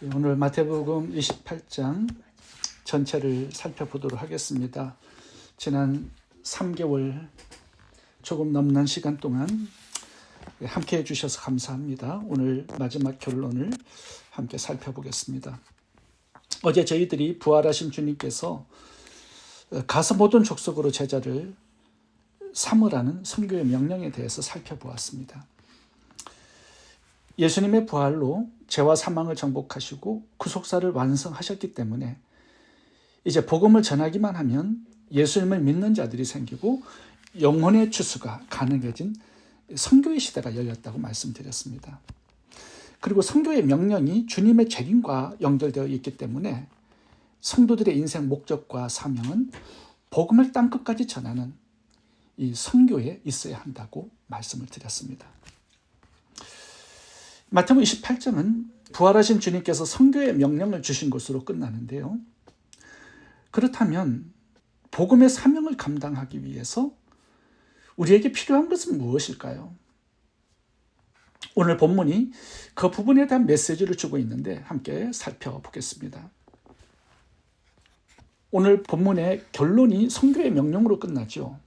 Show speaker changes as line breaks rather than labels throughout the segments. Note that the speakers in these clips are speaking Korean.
오늘 마태복음 28장 전체를 살펴보도록 하겠습니다. 지난 3개월 조금 넘는 시간 동안 함께 해주셔서 감사합니다. 오늘 마지막 결론을 함께 살펴보겠습니다. 어제 저희들이 부활하신 주님께서 가서 모든 족속으로 제자를 삼으라는 선교의 명령에 대해서 살펴보았습니다. 예수님의 부활로 죄와 사망을 정복하시고 구속사를 완성하셨기 때문에 이제 복음을 전하기만 하면 예수님을 믿는 자들이 생기고 영혼의 추수가 가능해진 선교의 시대가 열렸다고 말씀드렸습니다. 그리고 선교의 명령이 주님의 재림과 연결되어 있기 때문에 성도들의 인생 목적과 사명은 복음을 땅끝까지 전하는 이 선교에 있어야 한다고 말씀을 드렸습니다. 마태복음 28장은 부활하신 주님께서 선교의 명령을 주신 것으로 끝나는데요. 그렇다면 복음의 사명을 감당하기 위해서 우리에게 필요한 것은 무엇일까요? 오늘 본문이 그 부분에 대한 메시지를 주고 있는데 함께 살펴보겠습니다. 오늘 본문의 결론이 선교의 명령으로 끝나죠.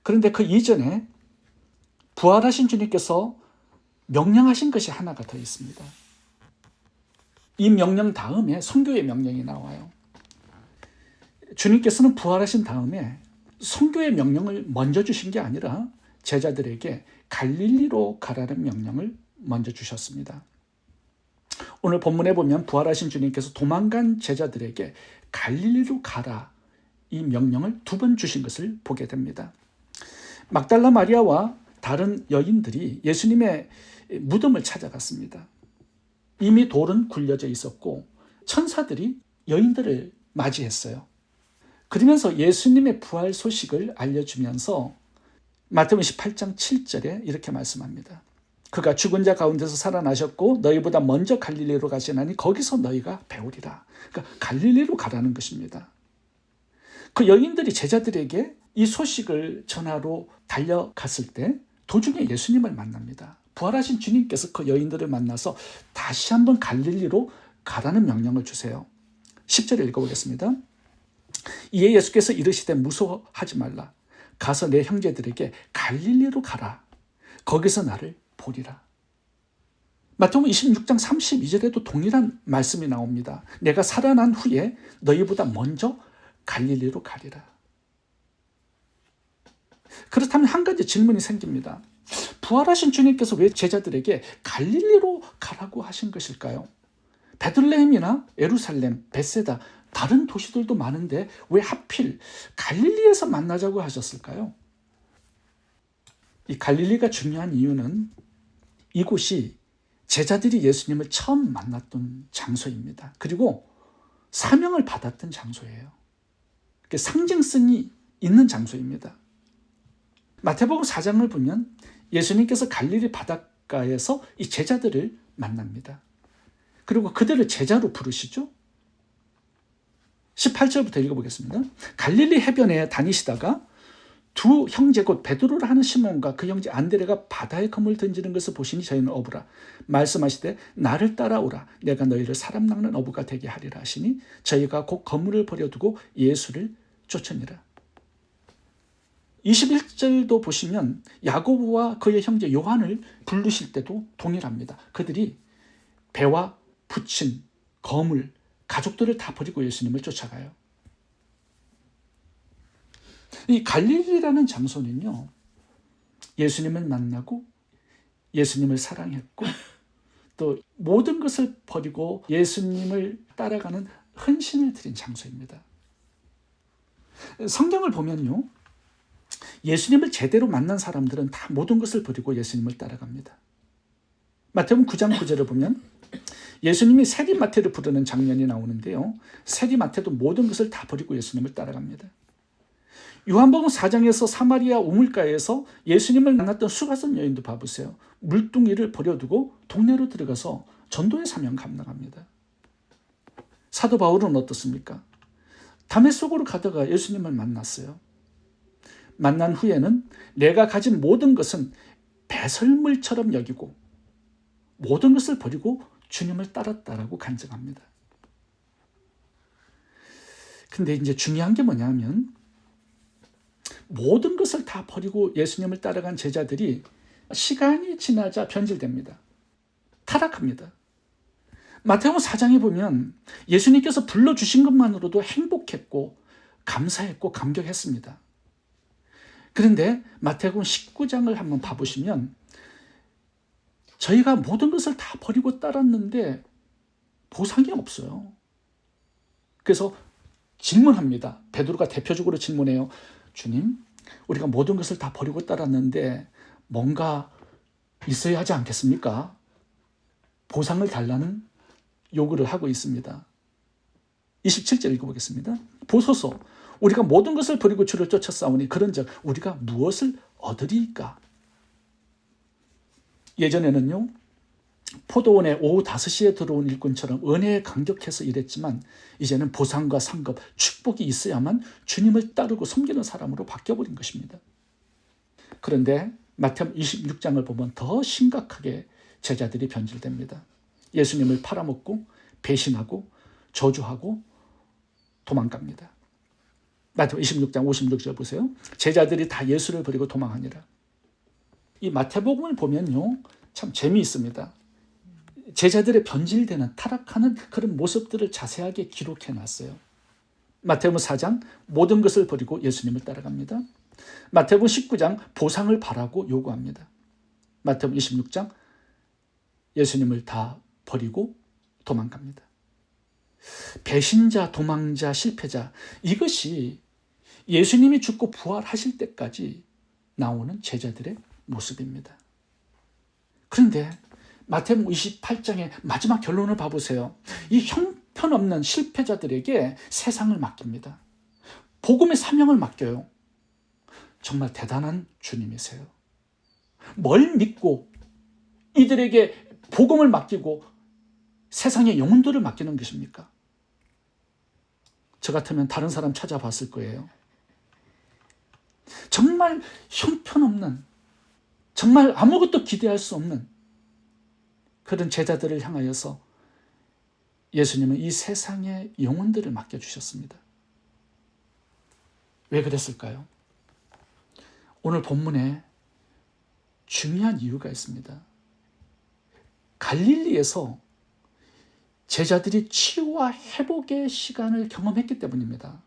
그런데 그 이전에 부활하신 주님께서 명령하신 것이 하나가 더 있습니다. 이 명령 다음에 선교의 명령이 나와요. 주님께서는 부활하신 다음에 선교의 명령을 먼저 주신 게 아니라 제자들에게 갈릴리로 가라는 명령을 먼저 주셨습니다. 오늘 본문에 보면 부활하신 주님께서 도망간 제자들에게 갈릴리로 가라 이 명령을 2번 주신 것을 보게 됩니다. 막달라 마리아와 다른 여인들이 예수님의 무덤을 찾아갔습니다. 이미 돌은 굴려져 있었고 천사들이 여인들을 맞이했어요. 그러면서 예수님의 부활 소식을 알려주면서 마태복음 18장 7절에 이렇게 말씀합니다. 그가 죽은 자 가운데서 살아나셨고 너희보다 먼저 갈릴리로 가시나니 거기서 너희가 배우리라. 그러니까 갈릴리로 가라는 것입니다. 그 여인들이 제자들에게 이 소식을 전하러 달려갔을 때 도중에 예수님을 만납니다. 부활하신 주님께서 그 여인들을 만나서 다시 한번 갈릴리로 가라는 명령을 주세요. 10절을 읽어보겠습니다. 이에 예수께서 이르시되 무서워하지 말라. 가서 내 형제들에게 갈릴리로 가라. 거기서 나를 보리라. 마태복음 26장 32절에도 동일한 말씀이 나옵니다. 내가 살아난 후에 너희보다 먼저 갈릴리로 가리라. 그렇다면 한 가지 질문이 생깁니다. 부활하신 주님께서 왜 제자들에게 갈릴리로 가라고 하신 것일까요? 베들레헴이나 예루살렘, 벳세다 다른 도시들도 많은데 왜 하필 갈릴리에서 만나자고 하셨을까요? 이 갈릴리가 중요한 이유는 이곳이 제자들이 예수님을 처음 만났던 장소입니다. 그리고 사명을 받았던 장소예요. 상징성이 있는 장소입니다. 마태복음 4장을 보면 예수님께서 갈릴리 바닷가에서 이 제자들을 만납니다. 그리고 그들을 제자로 부르시죠. 18절부터 읽어보겠습니다. 갈릴리 해변에 다니시다가 두 형제 곧 베드로라 하는 시몬과 그 형제 안드레가 바다에 그물 던지는 것을 보시니 저희는 어부라. 말씀하시되 나를 따라오라. 내가 너희를 사람 낚는 어부가 되게 하리라 하시니 저희가 곧 그물을 버려두고 예수를 쫓으니라. 21절도 보시면 야고보와 그의 형제 요한을 부르실 때도 동일합니다. 그들이 배와 부친, 거물, 가족들을 다 버리고 예수님을 쫓아가요. 이 갈릴리라는 장소는요, 예수님을 만나고 예수님을 사랑했고 또 모든 것을 버리고 예수님을 따라가는 헌신을 드린 장소입니다. 성경을 보면요, 예수님을 제대로 만난 사람들은 다 모든 것을 버리고 예수님을 따라갑니다. 마태복음 9장 9절을 보면 예수님이 세리마태를 부르는 장면이 나오는데요. 세리마태도 모든 것을 다 버리고 예수님을 따라갑니다. 요한복음 4장에서 사마리아 우물가에서 예수님을 만났던 수가성 여인도 봐보세요. 물뚱이를 버려두고 동네로 들어가서 전도의 사명 감당합니다. 사도 바울은 어떻습니까? 다메섹으로 가다가 예수님을 만났어요. 만난 후에는 내가 가진 모든 것은 배설물처럼 여기고 모든 것을 버리고 주님을 따랐다라고 간증합니다. 근데 이제 중요한 게 뭐냐면 모든 것을 다 버리고 예수님을 따라간 제자들이 시간이 지나자 변질됩니다. 타락합니다. 마태복음 4장에 보면 예수님께서 불러주신 것만으로도 행복했고 감사했고 감격했습니다. 그런데 마태복음 19장을 한번 봐보시면 저희가 모든 것을 다 버리고 따랐는데 보상이 없어요. 그래서 질문합니다. 베드로가 대표적으로 질문해요. 주님, 우리가 모든 것을 다 버리고 따랐는데 뭔가 있어야 하지 않겠습니까? 보상을 달라는 요구를 하고 있습니다. 27절 읽어보겠습니다. 보소서, 우리가 모든 것을 버리고 주를 쫓았사오니 그런즉 우리가 무엇을 얻으리이까? 예전에는요, 포도원에 오후 5시에 들어온 일꾼처럼 은혜에 감격해서 일했지만 이제는 보상과 상급, 축복이 있어야만 주님을 따르고 섬기는 사람으로 바뀌어버린 것입니다. 그런데 마태복음 26장을 보면 더 심각하게 제자들이 변질됩니다. 예수님을 팔아먹고 배신하고 저주하고 도망갑니다. 마태복음 26장 56절 보세요. 제자들이 다 예수를 버리고 도망하니라. 이 마태복음을 보면요, 참 재미있습니다. 제자들의 변질되는 타락하는 그런 모습들을 자세하게 기록해 놨어요. 마태복음 4장 모든 것을 버리고 예수님을 따라갑니다. 마태복음 19장 보상을 바라고 요구합니다. 마태복음 26장 예수님을 다 버리고 도망갑니다. 배신자, 도망자, 실패자, 이것이 예수님이 죽고 부활하실 때까지 나오는 제자들의 모습입니다. 그런데 마태복음 28장의 마지막 결론을 봐보세요. 이 형편없는 실패자들에게 세상을 맡깁니다. 복음의 사명을 맡겨요. 정말 대단한 주님이세요. 뭘 믿고 이들에게 복음을 맡기고 세상의 영혼들을 맡기는 것입니까? 저 같으면 다른 사람 찾아봤을 거예요. 정말 형편없는, 정말 아무것도 기대할 수 없는 그런 제자들을 향하여서 예수님은 이 세상의 영혼들을 맡겨주셨습니다. 왜 그랬을까요? 오늘 본문에 중요한 이유가 있습니다. 갈릴리에서 제자들이 치유와 회복의 시간을 경험했기 때문입니다.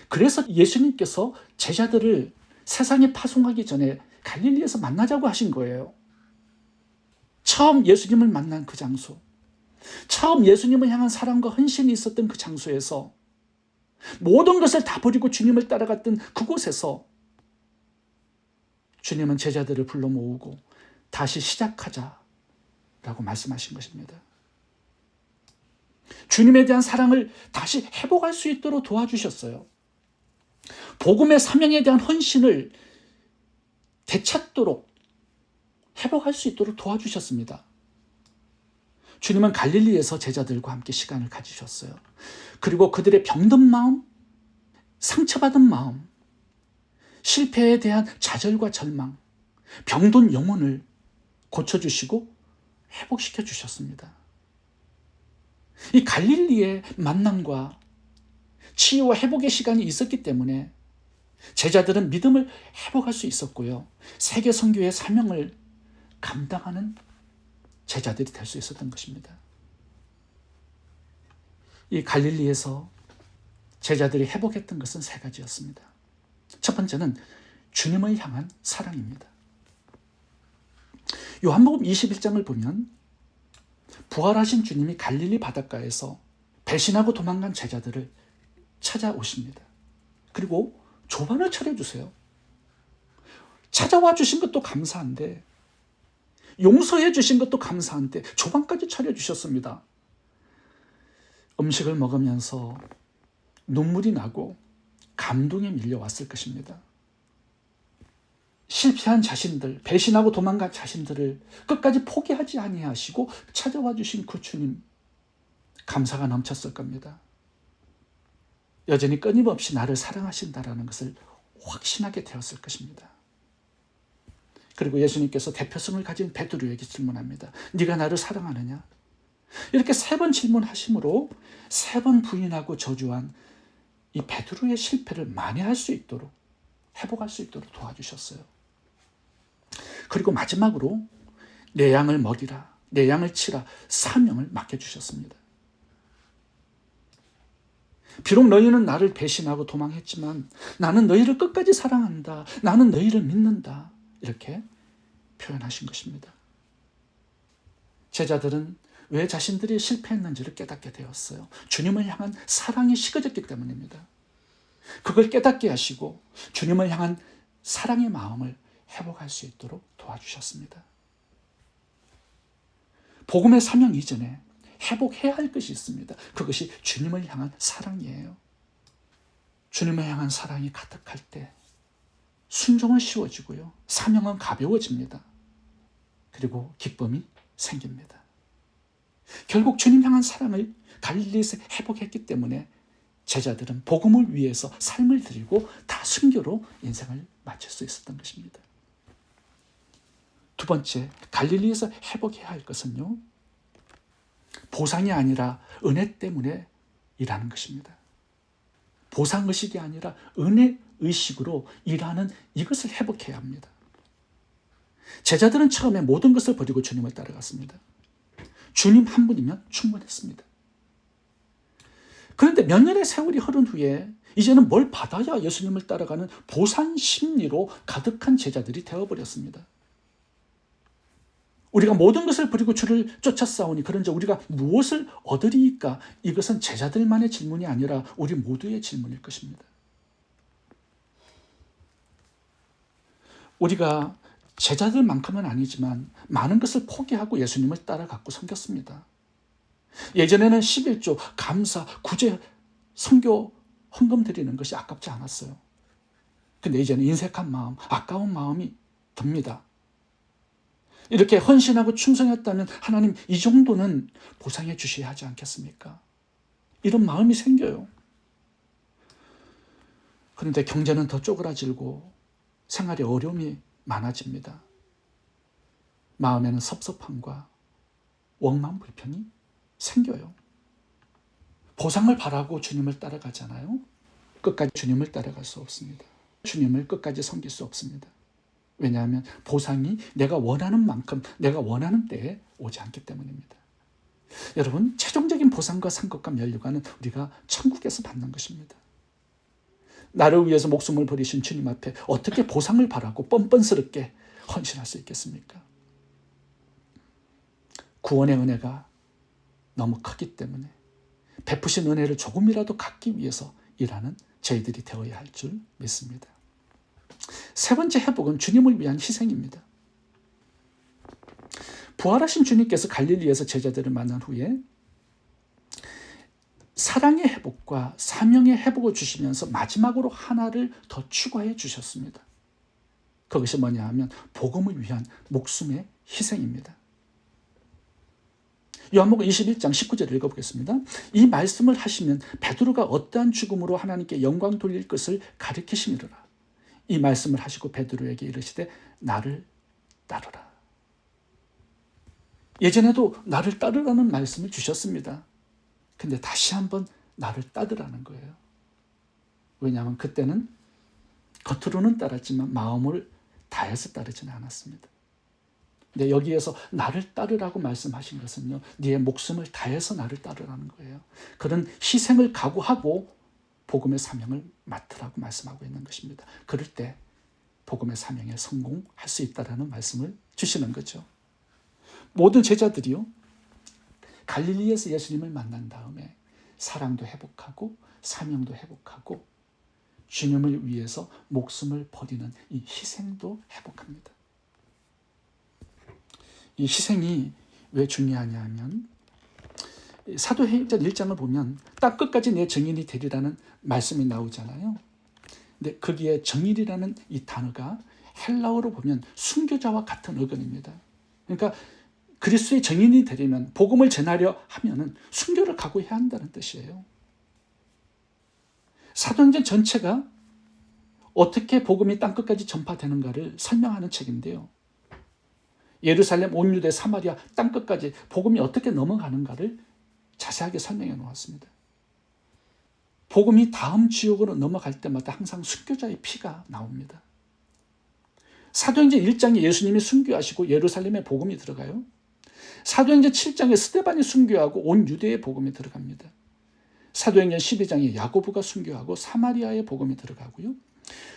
그래서 예수님께서 제자들을 세상에 파송하기 전에 갈릴리에서 만나자고 하신 거예요. 처음 예수님을 만난 그 장소, 처음 예수님을 향한 사랑과 헌신이 있었던 그 장소에서, 모든 것을 다 버리고 주님을 따라갔던 그곳에서 주님은 제자들을 불러 모으고 다시 시작하자라고 말씀하신 것입니다. 주님에 대한 사랑을 다시 회복할 수 있도록 도와주셨어요. 복음의 사명에 대한 헌신을 되찾도록 회복할 수 있도록 도와주셨습니다. 주님은 갈릴리에서 제자들과 함께 시간을 가지셨어요. 그리고 그들의 병든 마음, 상처받은 마음, 실패에 대한 좌절과 절망, 병든 영혼을 고쳐주시고 회복시켜 주셨습니다. 이 갈릴리의 만남과 치유와 회복의 시간이 있었기 때문에 제자들은 믿음을 회복할 수 있었고요. 세계 선교의 사명을 감당하는 제자들이 될 수 있었던 것입니다. 이 갈릴리에서 제자들이 회복했던 것은 세 가지였습니다. 첫 번째는 주님을 향한 사랑입니다. 요한복음 21장을 보면 부활하신 주님이 갈릴리 바닷가에서 배신하고 도망간 제자들을 찾아오십니다. 그리고 조반을 차려주세요. 찾아와 주신 것도 감사한데, 용서해 주신 것도 감사한데 조반까지 차려주셨습니다. 음식을 먹으면서 눈물이 나고 감동에 밀려왔을 것입니다. 실패한 자신들, 배신하고 도망간 자신들을 끝까지 포기하지 아니하시고 찾아와 주신 그 주님, 감사가 넘쳤을 겁니다. 여전히 끊임없이 나를 사랑하신다라는 것을 확신하게 되었을 것입니다. 그리고 예수님께서 대표성을 가진 베드로에게 질문합니다. 네가 나를 사랑하느냐? 이렇게 3번 질문하심으로 3번 부인하고 저주한 이 베드로의 실패를 만회할 수 있도록, 회복할 수 있도록 도와주셨어요. 그리고 마지막으로 내 양을 먹이라, 내 양을 치라 사명을 맡겨주셨습니다. 비록 너희는 나를 배신하고 도망했지만 나는 너희를 끝까지 사랑한다. 나는 너희를 믿는다. 이렇게 표현하신 것입니다. 제자들은 왜 자신들이 실패했는지를 깨닫게 되었어요. 주님을 향한 사랑이 식어졌기 때문입니다. 그걸 깨닫게 하시고 주님을 향한 사랑의 마음을 회복할 수 있도록 도와주셨습니다. 복음의 사명 이전에 회복해야 할 것이 있습니다. 그것이 주님을 향한 사랑이에요. 주님을 향한 사랑이 가득할 때 순종은 쉬워지고요. 사명은 가벼워집니다. 그리고 기쁨이 생깁니다. 결국 주님 향한 사랑을 갈릴리에서 회복했기 때문에 제자들은 복음을 위해서 삶을 드리고 다 순교로 인생을 마칠 수 있었던 것입니다. 두 번째, 갈릴리에서 회복해야 할 것은요, 보상이 아니라 은혜 때문에 일하는 것입니다. 보상의식이 아니라 은혜의식으로 일하는 이것을 회복해야 합니다. 제자들은 처음에 모든 것을 버리고 주님을 따라갔습니다. 주님 한 분이면 충분했습니다. 그런데 몇 년의 세월이 흐른 후에 이제는 뭘 받아야 예수님을 따라가는 보상 심리로 가득한 제자들이 되어버렸습니다. 우리가 모든 것을 버리고 주를 쫓아 싸우니 그런즉 우리가 무엇을 얻으리이까? 이것은 제자들만의 질문이 아니라 우리 모두의 질문일 것입니다. 우리가 제자들만큼은 아니지만 많은 것을 포기하고 예수님을 따라갔고 섬겼습니다. 예전에는 11조, 감사, 구제, 선교, 헌금 드리는 것이 아깝지 않았어요. 근데 이제는 인색한 마음, 아까운 마음이 듭니다. 이렇게 헌신하고 충성했다면 하나님 이 정도는 보상해 주셔야 하지 않겠습니까? 이런 마음이 생겨요. 그런데 경제는 더 쪼그라들고 생활에 어려움이 많아집니다. 마음에는 섭섭함과 원망, 불평이 생겨요. 보상을 바라고 주님을 따라가잖아요. 끝까지 주님을 따라갈 수 없습니다. 주님을 끝까지 섬길 수 없습니다. 왜냐하면 보상이 내가 원하는 만큼 내가 원하는 때에 오지 않기 때문입니다. 여러분, 최종적인 보상과 상급과 면류관은 우리가 천국에서 받는 것입니다. 나를 위해서 목숨을 버리신 주님 앞에 어떻게 보상을 바라고 뻔뻔스럽게 헌신할 수 있겠습니까? 구원의 은혜가 너무 크기 때문에 베푸신 은혜를 조금이라도 갖기 위해서 일하는 저희들이 되어야 할 줄 믿습니다. 세 번째 회복은 주님을 위한 희생입니다. 부활하신 주님께서 갈릴리에서 제자들을 만난 후에 사랑의 회복과 사명의 회복을 주시면서 마지막으로 하나를 더 추가해 주셨습니다. 그것이 뭐냐 하면 복음을 위한 목숨의 희생입니다. 요한복음 21장 19절을 읽어보겠습니다. 이 말씀을 하시면 베드로가 어떠한 죽음으로 하나님께 영광 돌릴 것을 가르치시미로라. 이 말씀을 하시고 베드로에게 이르시되 나를 따르라. 예전에도 나를 따르라는 말씀을 주셨습니다. 근데 다시 한번 나를 따르라는 거예요. 왜냐하면 그때는 겉으로는 따랐지만 마음을 다해서 따르지는 않았습니다. 근데 여기에서 나를 따르라고 말씀하신 것은요, 네의 목숨을 다해서 나를 따르라는 거예요. 그런 희생을 각오하고 복음의 사명을 맡으라고 말씀하고 있는 것입니다. 그럴 때 복음의 사명에 성공할 수 있다는 말씀을 주시는 거죠. 모든 제자들이요, 갈릴리에서 예수님을 만난 다음에 사랑도 회복하고 사명도 회복하고 주님을 위해서 목숨을 버리는 이 희생도 회복합니다. 이 희생이 왜 중요하냐 하면 사도행전 1장을 보면 딱 끝까지 내 증인이 되리라는 말씀이 나오잖아요. 근데 거기에 정인이라는 이 단어가 헬라어로 보면 순교자와 같은 어근입니다. 그러니까 그리스도의 정인이 되려면, 복음을 전하려 하면은 순교를 각오해야 한다는 뜻이에요. 사도행전 전체가 어떻게 복음이 땅끝까지 전파되는가를 설명하는 책인데요. 예루살렘, 온 유대, 사마리아 땅끝까지 복음이 어떻게 넘어가는가를 자세하게 설명해 놓았습니다. 복음이 다음 지역으로 넘어갈 때마다 항상 순교자의 피가 나옵니다. 사도행전 1장에 예수님이 순교하시고 예루살렘에 복음이 들어가요. 사도행전 7장에 스데반이 순교하고 온 유대에 복음이 들어갑니다. 사도행전 12장에 야고보가 순교하고 사마리아에 복음이 들어가고요.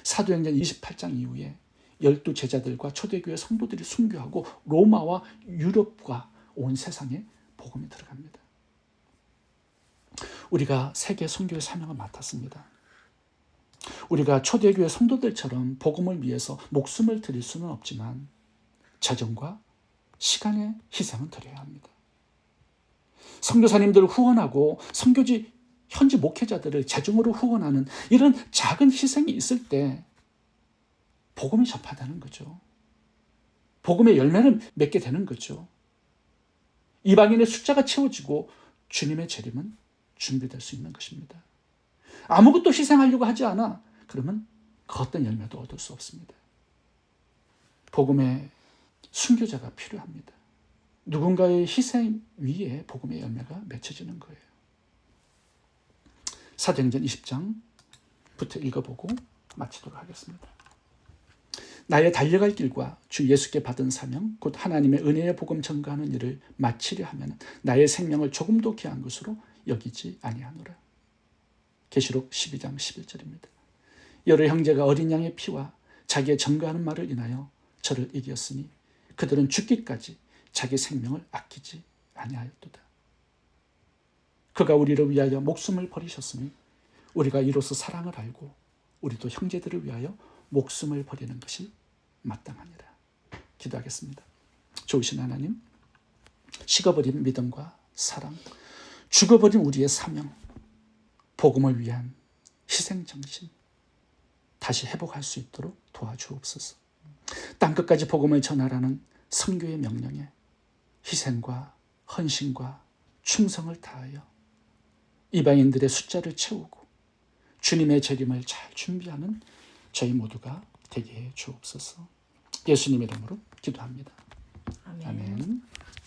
사도행전 28장 이후에 12 제자들과 초대교회 성도들이 순교하고 로마와 유럽과 온 세상에 복음이 들어갑니다. 우리가 세계 선교의 사명을 맡았습니다. 우리가 초대교회 성도들처럼 복음을 위해서 목숨을 드릴 수는 없지만 재정과 시간의 희생은 드려야 합니다. 선교사님들을 후원하고 선교지 현지 목회자들을 재정으로 후원하는 이런 작은 희생이 있을 때 복음이 전파되는 거죠. 복음의 열매를 맺게 되는 거죠. 이방인의 숫자가 채워지고 주님의 재림은 준비될 수 있는 것입니다. 아무것도 희생하려고 하지 않아. 그러면 그 어떤 열매도 얻을 수 없습니다. 복음의 순교자가 필요합니다. 누군가의 희생 위에 복음의 열매가 맺혀지는 거예요. 사도행전 20장부터 읽어보고 마치도록 하겠습니다. 나의 달려갈 길과 주 예수께 받은 사명 곧 하나님의 은혜의 복음 전가하는 일을 마치려 하면 나의 생명을 조금도 귀한 것으로 여기지 아니하노라. 계시록 12장 11절입니다. 여러 형제가 어린 양의 피와 자기의 전가하는 말을 인하여 저를 이겼으니 그들은 죽기까지 자기 생명을 아끼지 아니하였도다. 그가 우리를 위하여 목숨을 버리셨으니 우리가 이로써 사랑을 알고 우리도 형제들을 위하여 목숨을 버리는 것이 마땅하니라. 기도하겠습니다. 좋으신 하나님, 식어버린 믿음과 사랑, 죽어버린 우리의 사명, 복음을 위한 희생정신 다시 회복할 수 있도록 도와주옵소서. 땅끝까지 복음을 전하라는 선교의 명령에 희생과 헌신과 충성을 다하여 이방인들의 숫자를 채우고 주님의 재림을 잘 준비하는 저희 모두가 되게 해 주옵소서. 예수님의 이름으로 기도합니다.
아멘.
아멘.